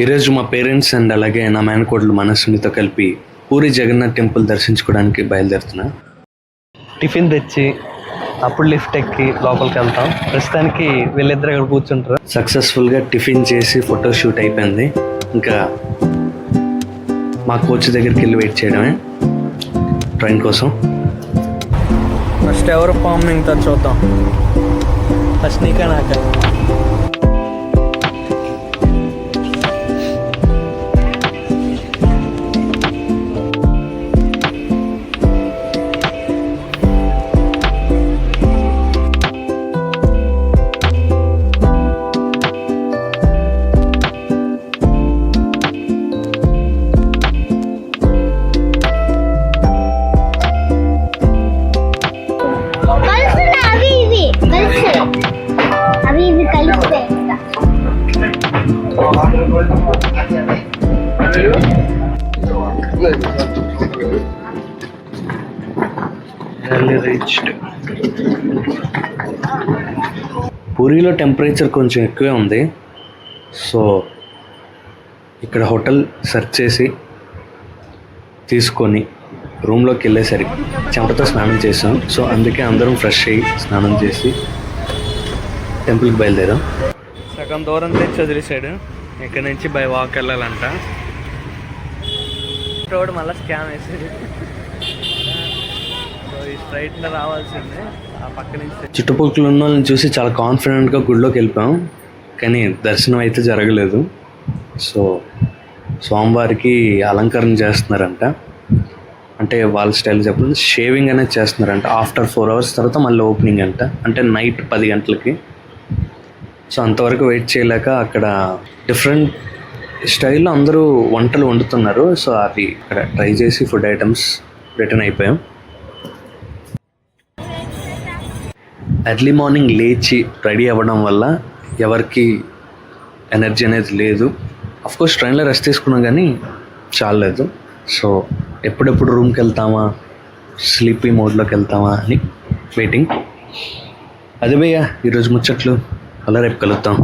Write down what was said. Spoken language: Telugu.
ఈరోజు మా పేరెంట్స్ అండ్ అలాగే నా మేనకోడలు మనస్సునితో కలిపి పూరి జగన్నాథ్ టెంపుల్ దర్శించుకోవడానికి బయలుదేరుతున్నా. టిఫిన్ తెచ్చి అప్పుడు లిఫ్ట్ ఎక్కి లోపలికి వెళ్తాం. ప్రస్తుతానికి వీళ్ళిద్దరు అక్కడ కూర్చుంటారు. సక్సెస్ఫుల్గా టిఫిన్ చేసి ఫోటోషూట్ అయిపోయింది. ఇంకా మా కోచ్ దగ్గరికి వెళ్ళి వెయిట్ చేయడమే ట్రైన్ కోసం. ఫస్ట్ ఎవరు ఫార్మింగ్ తో చూద్దాం. ఫస్ట్ నీకా నాకా? పూరిలో టెంపరేచర్ కొంచెం ఎక్కువే ఉంది. సో ఇక్కడ హోటల్ సెర్చ్ చేసి తీసుకొని రూమ్లోకి వెళ్ళేసరికి చెమటతో స్నానం చేసాం. సో అందుకే అందరం ఫ్రెష్ అయ్యి స్నానం చేసి టెంపుల్కి బయలుదేరాం. సగం దూరం తెచ్చి వదిలేసాడు. ఇక్కడ నుంచి బై వాక్ వెళ్ళాలంట. రోడ్ మళ్ళీ స్కామ్ వేసేది. సో ఈ స్ట్రైట్లో రావాల్సిందే. ఆ పక్క నుంచి చుట్టుపక్కల ఉన్న వాళ్ళని చూసి చాలా కాన్ఫిడెంట్గా గుడిలోకి వెళ్ళిపోయాం. కానీ దర్శనం అయితే జరగలేదు. సో స్వామివారికి అలంకరణ చేస్తున్నారంట. అంటే వాళ్ళ స్టైల్ చెప్పండి, షేవింగ్ అనేది చేస్తున్నారంట. ఆఫ్టర్ 4 hours తర్వాత మళ్ళీ ఓపెనింగ్ అంట. అంటే నైట్ 10 గంటలకి. సో అంతవరకు వెయిట్ చేయలేక అక్కడ డిఫరెంట్ స్టైల్లో అందరూ వంటలు వండుతున్నారు. సో అవి ఇక్కడ ట్రై చేసి ఫుడ్ ఐటమ్స్ రిటర్న్ అయిపోయాం. ఎర్లీ మార్నింగ్ లేచి రెడీ అవ్వడం వల్ల ఎవరికి ఎనర్జీ అనేది లేదు. అఫ్కోర్స్ ట్రైన్లో రెస్ట్ తీసుకున్నాం కానీ చాలలేదు. సో ఎప్పుడెప్పుడు రూమ్కి వెళ్తామా, స్లీపీ మోడ్లోకి వెళ్తామా అని వెయిటింగ్. అదే భయ్యా ఈరోజు ముచ్చట్లు. అలా రేపు కలుద్దాం.